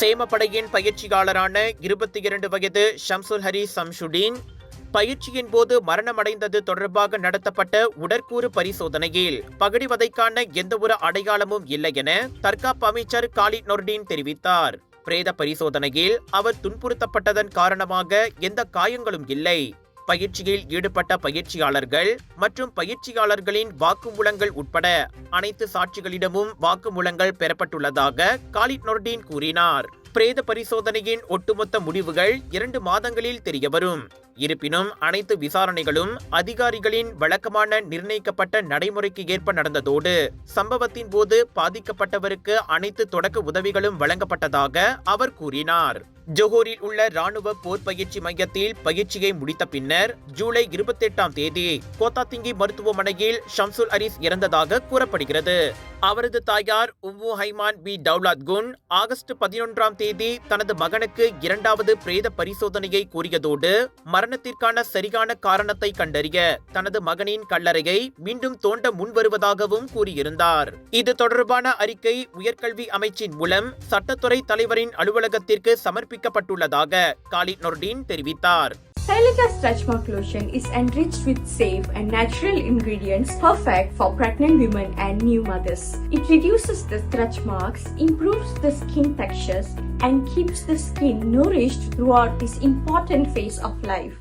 சேமப்படையின் பயிற்சியாளரான 22 வயது ஷம்சுல் ஹரீஸ் சம்சுடீன் பயிற்சியின் போது மரணமடைந்தது தொடர்பாக நடத்தப்பட்ட உடற்கூறு பரிசோதனையில் பகடிவதைக்கான எந்தவொரு அடையாளமும் இல்லை என தற்காப்பு அமைச்சர் காலித் நொர்டீன் தெரிவித்தார். பிரேத பரிசோதனையில் அவர் துன்புறுத்தப்பட்டதன் காரணமாக எந்த காயங்களும் இல்லை. பயிற்சியில் ஈடுபட்ட பயிற்சியாளர்கள் மற்றும் பயிற்சியாளர்களின் வாக்குமூலங்கள் உட்பட அனைத்து சாட்சிகளிடமும் வாக்குமூலங்கள் பெறப்பட்டுள்ளதாக காலித் நொர்டீன் கூறினார். பிரேத பரிசோதனையின் ஒட்டுமொத்த முடிவுகள் 2 மாதங்களில் தெரியவரும். இருப்பினும் அனைத்து விசாரணைகளும் அதிகாரிகளின் வழக்கமான நிர்ணயிக்கப்பட்ட நடைமுறைக்கு ஏற்ப நடந்ததோடு சம்பவத்தின் போது பாதிக்கப்பட்டவருக்கு அனைத்து தொடக்க உதவிகளும் வழங்கப்பட்டதாக அவர் கூறினார். ஜோஹரில் உள்ள ராணுவ போர் பயிற்சி மையத்தில் பயிற்சியை முடித்த பின்னர் ஜூலை 28ஆம் தேதி கோத்தாத்திங்கி மருத்துவமனையில் ஷம்சுல் ஹரீஸ் இறந்ததாக கூறப்படுகிறது. அவரது தாயார் உம்மு ஹைமான் பி டவுலாத் குன் ஆகஸ்ட் 11ஆம் தேதி தனது மகனுக்கு 2வது பிரேத பரிசோதனையை கூறியதோடு மரணத்திற்கான சரியான காரணத்தை கண்டறிய தனது மகனின் கல்லறையை மீண்டும் தோண்ட முன்வருவதாகவும் கூறியிருந்தார். இது தொடர்பான அறிக்கை உயர்கல்வி அமைச்சின் மூலம் சட்டத்துறை தலைவரின் அலுவலகத்திற்கு சமர்ப்பிக்கப்பட்டுள்ளதாக காலித் நொர்டீன் தெரிவித்தார். Celica Stretch Mark Lotion is enriched with safe and natural ingredients perfect for pregnant women and new mothers. It reduces the stretch marks, improves the skin textures, and keeps the skin nourished throughout this important phase of life.